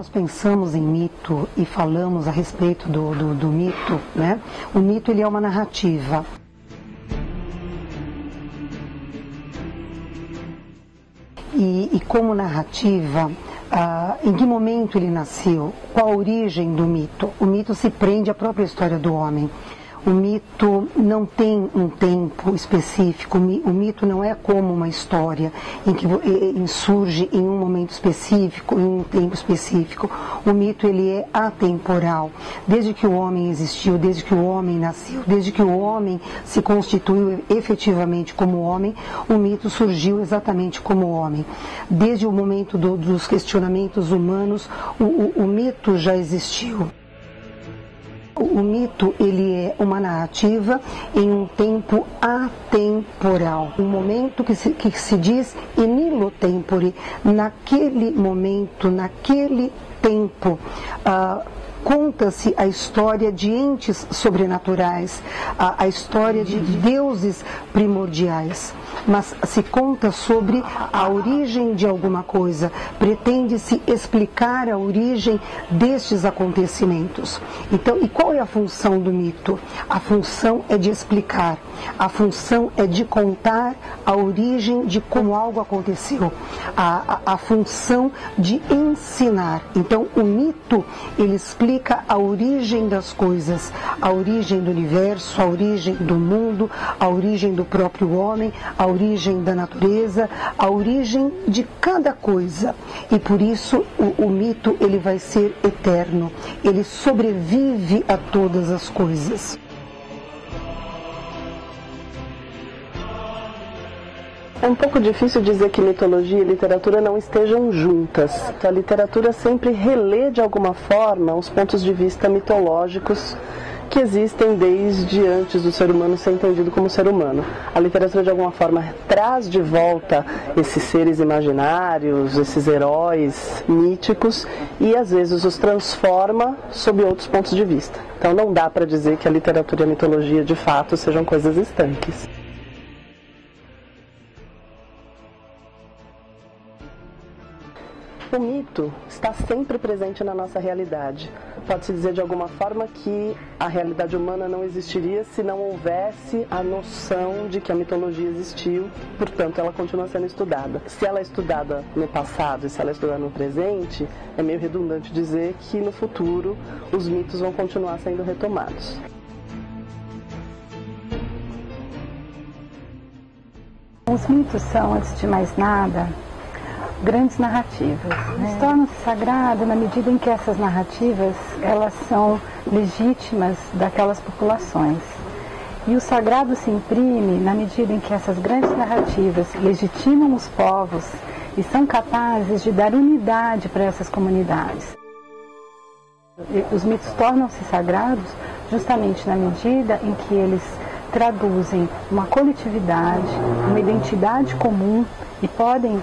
nós pensamos em mito e falamos a respeito do mito, né? O mito ele é uma narrativa. E como narrativa, em que momento ele nasceu? Qual a origem do mito? O mito se prende à própria história do homem. O mito não tem um tempo específico, o mito não é como uma história em que surge em um momento específico, em um tempo específico. O mito ele é atemporal. Desde que o homem existiu, desde que o homem nasceu, desde que o homem se constituiu efetivamente como homem, o mito surgiu exatamente como homem. Desde o momento dos questionamentos humanos, o mito já existiu. O mito ele é uma narrativa em um tempo atemporal, um momento que se diz in illo tempore, naquele momento, naquele tempo. Conta-se a história de entes sobrenaturais, a história de deuses primordiais, mas se conta sobre a origem de alguma coisa, pretende-se explicar a origem destes acontecimentos. Então, e qual é a função do mito? A função é de explicar, a função é de contar a origem de como algo aconteceu, a função de ensinar. Então, o mito, ele explica a origem das coisas, a origem do universo, a origem do mundo, a origem do próprio homem, a origem da natureza, a origem de cada coisa. E por isso o mito ele vai ser eterno, ele sobrevive a todas as coisas. É um pouco difícil dizer que mitologia e literatura não estejam juntas. A literatura sempre relê de alguma forma os pontos de vista mitológicos que existem desde antes do ser humano ser entendido como ser humano. A literatura de alguma forma traz de volta esses seres imaginários, esses heróis míticos e às vezes os transforma sob outros pontos de vista. Então não dá para dizer que a literatura e a mitologia de fato sejam coisas estanques. O mito está sempre presente na nossa realidade. Pode-se dizer de alguma forma que a realidade humana não existiria se não houvesse a noção de que a mitologia existiu, portanto ela continua sendo estudada. Se ela é estudada no passado e se ela é estudada no presente, é meio redundante dizer que no futuro os mitos vão continuar sendo retomados. Os mitos são, antes de mais nada, grandes narrativas, né? Tornam-se sagradas na medida em que essas narrativas elas são legítimas daquelas populações. E o sagrado se imprime na medida em que essas grandes narrativas legitimam os povos e são capazes de dar unidade para essas comunidades. Os mitos tornam-se sagrados justamente na medida em que eles traduzem uma coletividade, uma identidade comum e podem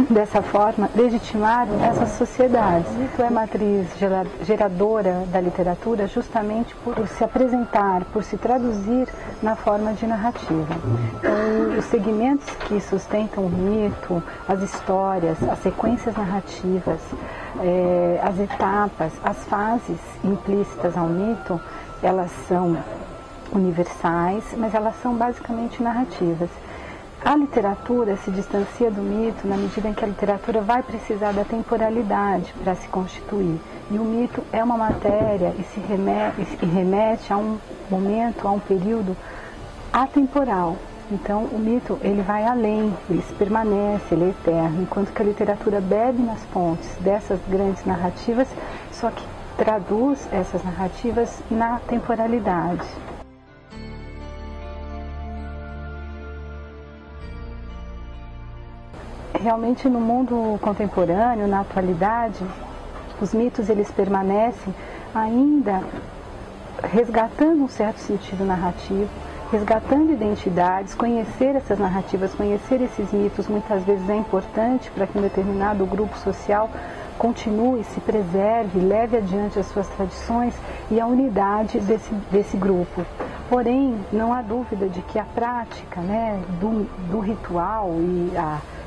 dessa forma legitimar essas sociedades. O mito é matriz geradora da literatura justamente por se apresentar, por se traduzir na forma de narrativa. Então, os segmentos que sustentam o mito, as histórias, as sequências narrativas, as etapas, as fases implícitas ao mito, elas são universais, mas elas são basicamente narrativas. A literatura se distancia do mito na medida em que a literatura vai precisar da temporalidade para se constituir. E o mito é uma matéria e remete a um momento, a um período atemporal. Então o mito ele vai além, ele se permanece, ele é eterno, enquanto que a literatura bebe nas fontes dessas grandes narrativas, só que traduz essas narrativas na temporalidade. Realmente no mundo contemporâneo, na atualidade, os mitos eles permanecem ainda resgatando um certo sentido narrativo, resgatando identidades. Conhecer essas narrativas, conhecer esses mitos muitas vezes é importante para que um determinado grupo social continue, se preserve, leve adiante as suas tradições e a unidade desse grupo. Porém, não há dúvida de que a prática, né, do ritual e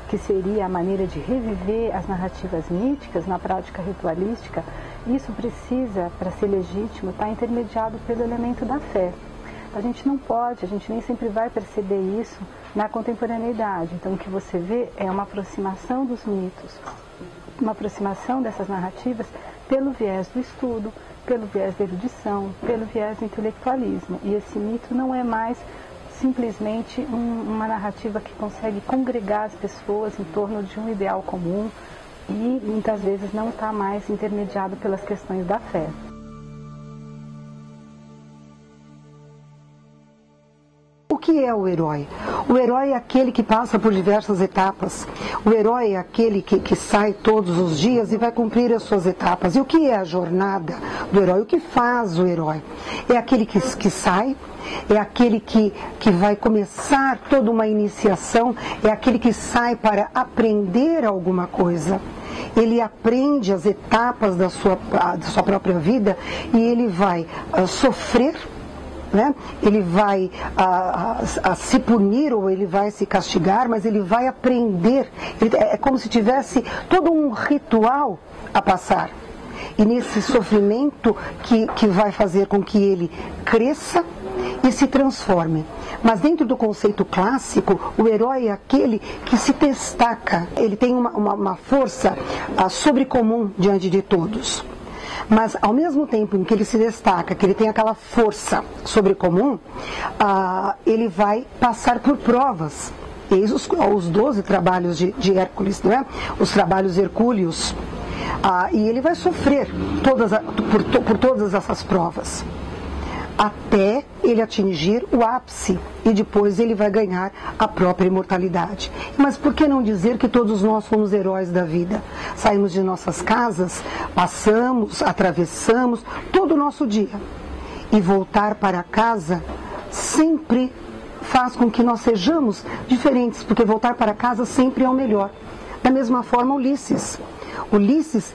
que seria a maneira de reviver as narrativas míticas na prática ritualística, isso precisa, para ser legítimo, estar intermediado pelo elemento da fé. A gente não pode, a gente nem sempre vai perceber isso na contemporaneidade. Então o que você vê é uma aproximação dos mitos, uma aproximação dessas narrativas pelo viés do estudo, pelo viés da erudição, pelo viés do intelectualismo. E esse mito não é mais simplesmente uma narrativa que consegue congregar as pessoas em torno de um ideal comum e muitas vezes não está mais intermediado pelas questões da fé. O que é o herói? O herói é aquele que passa por diversas etapas. O herói é aquele que sai todos os dias e vai cumprir as suas etapas. E o que é a jornada do herói? O que faz o herói? É aquele que sai, é aquele que vai começar toda uma iniciação, é aquele que sai para aprender alguma coisa. Ele aprende as etapas da sua própria vida e ele vai sofrer, né? Ele vai se punir ou ele vai se castigar, mas ele vai aprender. É como se tivesse todo um ritual a passar. E nesse sofrimento que vai fazer com que ele cresça e se transforme. Mas dentro do conceito clássico, o herói é aquele que se destaca. Ele tem uma força sobrecomum diante de todos. Mas ao mesmo tempo em que ele se destaca, que ele tem aquela força sobrecomum, ele vai passar por provas. Eis os 12 trabalhos de Hércules, não é? Os trabalhos hercúleos. E ele vai sofrer por todas essas provas, até ele atingir o ápice, e depois ele vai ganhar a própria imortalidade. Mas por que não dizer que todos nós somos heróis da vida? Saímos de nossas casas, passamos, atravessamos todo o nosso dia, e voltar para casa sempre faz com que nós sejamos diferentes, porque voltar para casa sempre é o melhor. Da mesma forma, Ulisses,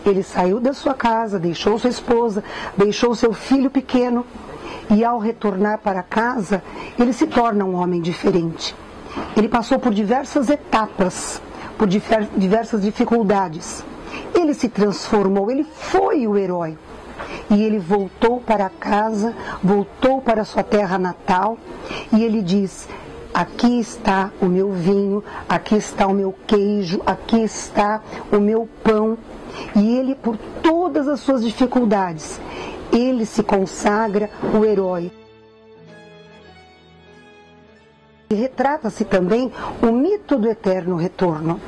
ele saiu da sua casa, deixou sua esposa, deixou seu filho pequeno, e ao retornar para casa, ele se torna um homem diferente. Ele passou por diversas etapas, por diversas dificuldades. Ele se transformou, ele foi o herói. E ele voltou para casa, voltou para sua terra natal, e ele diz: aqui está o meu vinho, aqui está o meu queijo, aqui está o meu pão. E ele, por todas as suas dificuldades, ele se consagra o herói. E retrata-se também o mito do eterno retorno,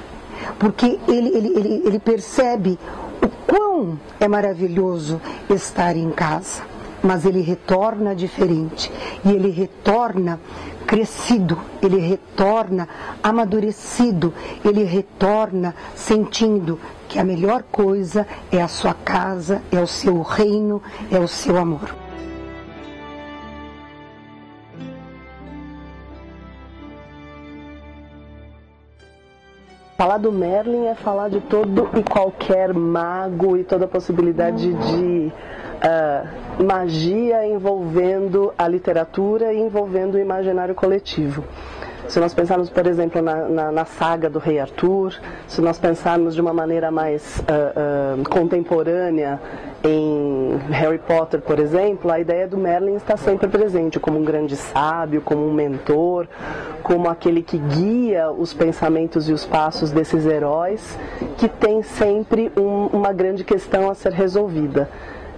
porque ele percebe o quão é maravilhoso estar em casa, mas ele retorna diferente, e ele retorna crescido, ele retorna amadurecido, ele retorna sentindo que a melhor coisa é a sua casa, é o seu reino, é o seu amor. Falar do Merlin é falar de todo e qualquer mago e toda a possibilidade de magia envolvendo a literatura e envolvendo o imaginário coletivo. Se nós pensarmos, por exemplo, na saga do Rei Arthur, se nós pensarmos de uma maneira mais contemporânea em Harry Potter, por exemplo, a ideia do Merlin está sempre presente como um grande sábio, como um mentor, como aquele que guia os pensamentos e os passos desses heróis, que tem sempre uma grande questão a ser resolvida.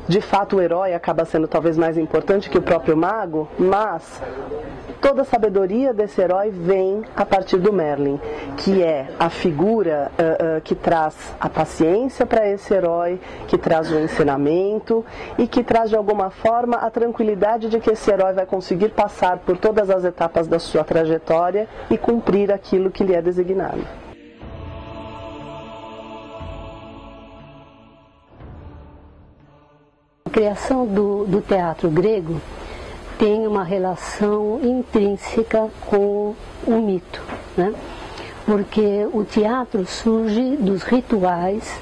De fato, o herói acaba sendo talvez mais importante que o próprio mago, mas toda a sabedoria desse herói vem a partir do Merlin, que é a figura que traz a paciência para esse herói, que traz o ensinamento e que traz de alguma forma a tranquilidade de que esse herói vai conseguir passar por todas as etapas da sua trajetória e cumprir aquilo que lhe é designado. A criação do teatro grego tem uma relação intrínseca com o mito, né? Porque o teatro surge dos rituais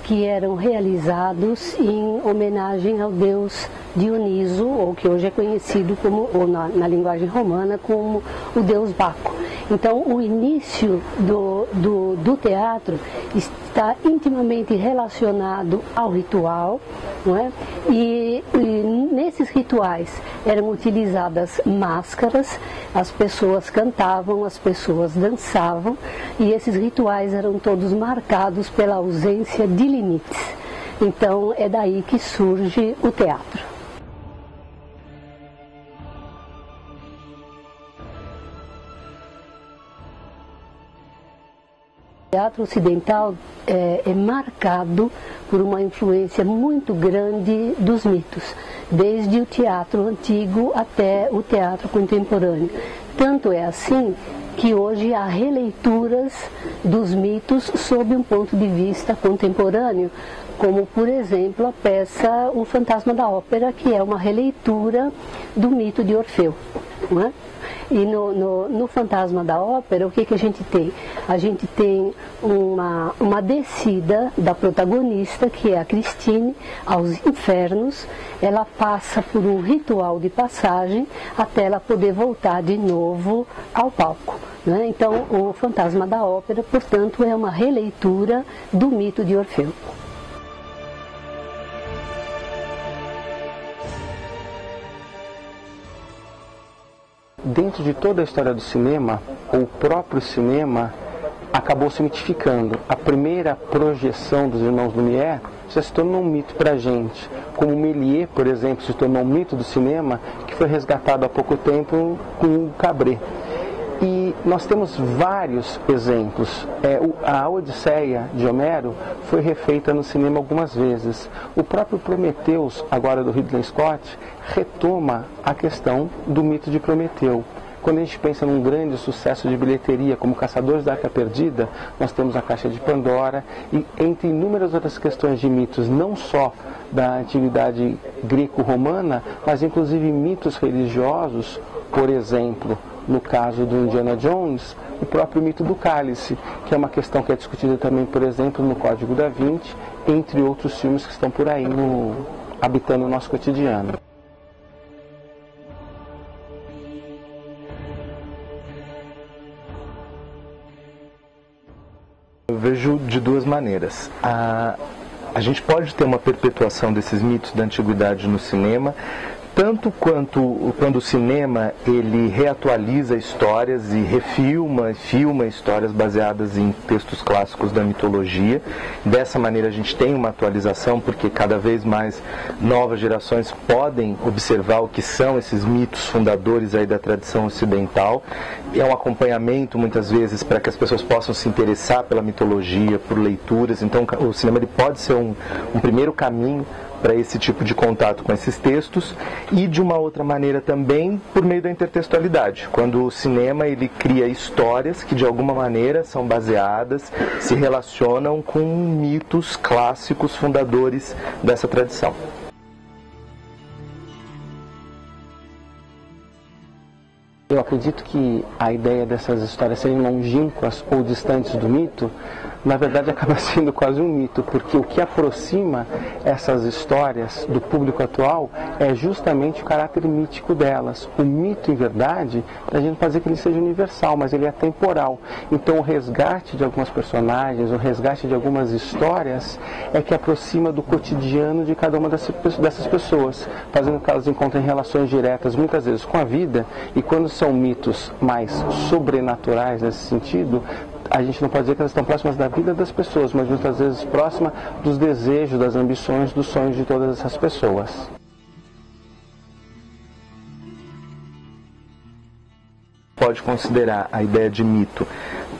que eram realizados em homenagem ao deus Dioniso, ou que hoje é conhecido como, ou na linguagem romana, como o deus Baco. Então, o início do teatro está intimamente relacionado ao ritual, não é? E nesses rituais eram utilizadas máscaras, as pessoas cantavam, as pessoas dançavam, e esses rituais eram todos marcados pela ausência de limites. Então, é daí que surge o teatro. O teatro ocidental é marcado por uma influência muito grande dos mitos, desde o teatro antigo até o teatro contemporâneo. Tanto é assim que hoje há releituras dos mitos sob um ponto de vista contemporâneo, como, por exemplo, a peça O Fantasma da Ópera, que é uma releitura do mito de Orfeu, não é? E no Fantasma da Ópera, o que a gente tem? A gente tem uma descida da protagonista, que é a Christine, aos infernos. Ela passa por um ritual de passagem até ela poder voltar de novo ao palco, né? Então, o Fantasma da Ópera, portanto, é uma releitura do mito de Orfeu. Dentro de toda a história do cinema, o próprio cinema acabou se mitificando. A primeira projeção dos irmãos Lumière já se tornou um mito para a gente. Como Méliès, por exemplo, se tornou um mito do cinema, que foi resgatado há pouco tempo com o Cabret. E nós temos vários exemplos. A Odisseia de Homero foi refeita no cinema algumas vezes. O próprio Prometheus, agora do Ridley Scott, retoma a questão do mito de Prometeu. Quando a gente pensa num grande sucesso de bilheteria como Caçadores da Arca Perdida, nós temos a Caixa de Pandora e entre inúmeras outras questões de mitos, não só da antiguidade greco-romana, mas inclusive mitos religiosos, por exemplo, no caso do Indiana Jones, o próprio mito do cálice, que é uma questão que é discutida também, por exemplo, no Código da Vinci, entre outros filmes que estão por aí habitando o nosso cotidiano. Eu vejo de duas maneiras. A gente pode ter uma perpetuação desses mitos da antiguidade no cinema, tanto quando o cinema ele reatualiza histórias e filma histórias baseadas em textos clássicos da mitologia. Dessa maneira a gente tem uma atualização, porque cada vez mais novas gerações podem observar o que são esses mitos fundadores aí da tradição ocidental. É um acompanhamento muitas vezes para que as pessoas possam se interessar pela mitologia, por leituras. Então o cinema ele pode ser um primeiro caminho para esse tipo de contato com esses textos, e de uma outra maneira também por meio da intertextualidade, quando o cinema ele cria histórias que de alguma maneira são baseadas, se relacionam com mitos clássicos fundadores dessa tradição. Eu acredito que a ideia dessas histórias serem longínquas ou distantes do mito, na verdade acaba sendo quase um mito, porque o que aproxima essas histórias do público atual é justamente o caráter mítico delas. O mito, em verdade, a gente pode dizer que ele seja universal, mas ele é temporal. Então o resgate de algumas personagens, o resgate de algumas histórias é que aproxima do cotidiano de cada uma dessas pessoas, fazendo com que elas encontrem relações diretas, muitas vezes com a vida, e quando são mitos mais sobrenaturais nesse sentido, a gente não pode dizer que elas estão próximas da vida das pessoas, mas muitas vezes próximas dos desejos, das ambições, dos sonhos de todas essas pessoas. Pode considerar a ideia de mito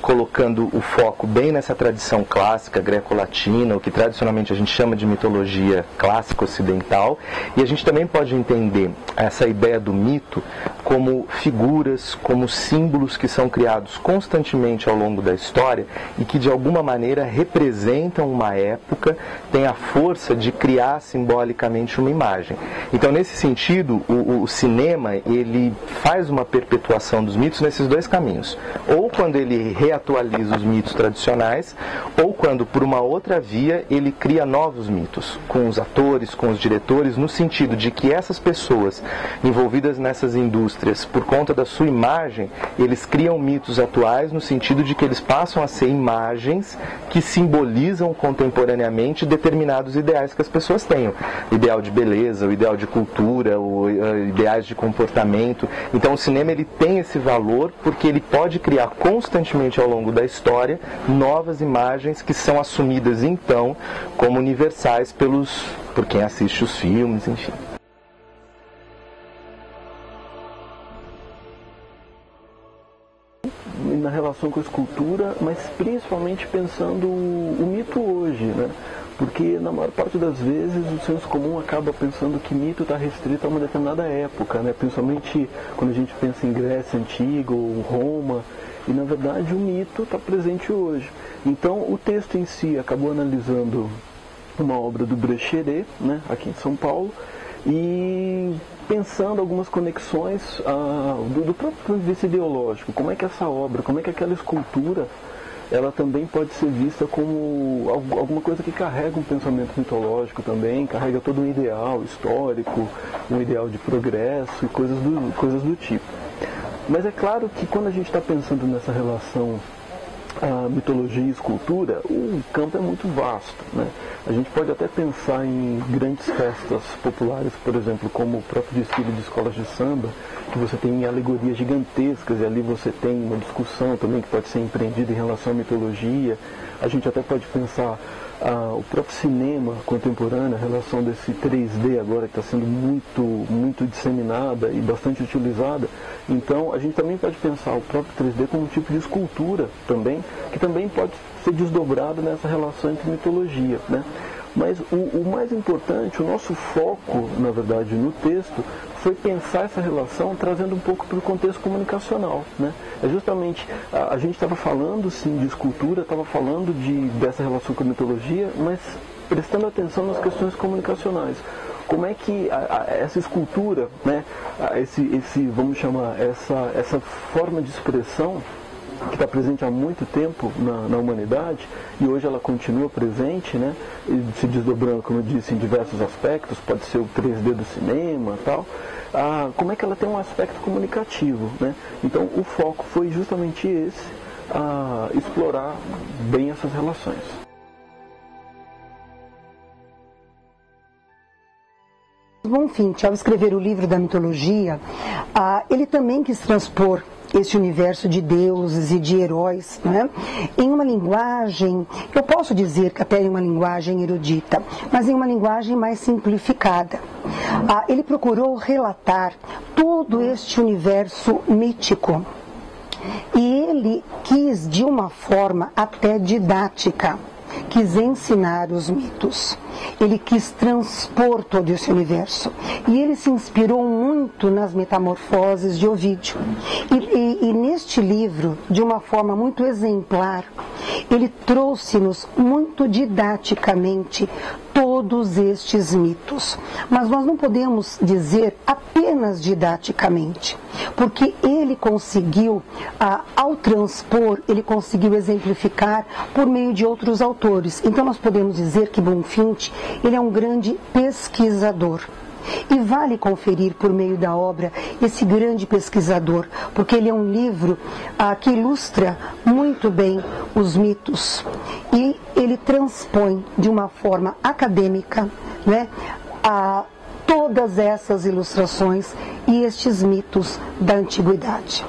colocando o foco bem nessa tradição clássica greco-latina, o que tradicionalmente a gente chama de mitologia clássica ocidental, e a gente também pode entender essa ideia do mito como figuras, como símbolos que são criados constantemente ao longo da história e que de alguma maneira representam uma época, têm a força de criar simbolicamente uma imagem. Então, nesse sentido, o cinema ele faz uma perpetuação dos mitos nesses dois caminhos. Ou quando ele reatualiza os mitos tradicionais, ou quando, por uma outra via, ele cria novos mitos, com os atores, com os diretores, no sentido de que essas pessoas envolvidas nessas indústrias, por conta da sua imagem, eles criam mitos atuais no sentido de que eles passam a ser imagens que simbolizam contemporaneamente determinados ideais que as pessoas tenham. O ideal de beleza, o ideal de cultura, ideais de comportamento. Então o cinema ele tem esse valor porque ele pode criar constantemente ao longo da história novas imagens que são assumidas então como universais por quem assiste os filmes, enfim. Na relação com a escultura, mas principalmente pensando o mito hoje, né? Porque na maior parte das vezes o senso comum acaba pensando que mito está restrito a uma determinada época, né? Principalmente quando a gente pensa em Grécia Antiga ou Roma, e na verdade o mito está presente hoje. Então o texto em si acabou analisando uma obra do Brecheret, né? Aqui em São Paulo, e pensando algumas conexões do próprio ponto de vista ideológico. Como é que essa obra, como é que aquela escultura, ela também pode ser vista como alguma coisa que carrega um pensamento mitológico também, carrega todo um ideal histórico, um ideal de progresso e coisas do tipo. Mas é claro que quando a gente está pensando nessa relação mitologia e escultura, o campo é muito vasto, né? A gente pode até pensar em grandes festas populares, por exemplo, como o próprio desfile de escolas de samba, que você tem alegorias gigantescas e ali você tem uma discussão também que pode ser empreendida em relação à mitologia. A gente até pode pensar o próprio cinema contemporâneo, a relação desse 3D agora que está sendo muito disseminada e bastante utilizada. Então a gente também pode pensar o próprio 3D como um tipo de escultura também, que também pode ser desdobrado nessa relação entre mitologia, né? Mas o mais importante, o nosso foco, na verdade, no texto, foi pensar essa relação trazendo um pouco para o contexto comunicacional, né? É justamente, a gente estava falando sim de escultura, estava falando dessa relação com a mitologia, mas prestando atenção nas questões comunicacionais. Como é que essa escultura, né, vamos chamar, essa forma de expressão que está presente há muito tempo na humanidade, e hoje ela continua presente, né, se desdobrando, como eu disse, em diversos aspectos, pode ser o 3D do cinema e tal, como é que ela tem um aspecto comunicativo, né? Então o foco foi justamente esse, explorar bem essas relações. Bonfim, ao escrever o livro da mitologia, ele também quis transpor esse universo de deuses e de heróis, né, em uma linguagem, eu posso dizer que até em uma linguagem erudita, mas em uma linguagem mais simplificada. Ele procurou relatar todo este universo mítico e ele quis, de uma forma até didática, quis ensinar os mitos. Ele quis transpor todo esse universo. E ele se inspirou muito nas Metamorfoses de Ovídio. E neste livro, de uma forma muito exemplar, ele trouxe-nos muito didaticamente todos estes mitos. Mas nós não podemos dizer apenas didaticamente, porque ele conseguiu, ao transpor, ele conseguiu exemplificar por meio de outros autores. Então nós podemos dizer que Bonfim, ele é um grande pesquisador. E vale conferir por meio da obra esse grande pesquisador, porque ele é um livro que ilustra muito bem os mitos e ele transpõe de uma forma acadêmica, né, todas essas ilustrações e estes mitos da antiguidade.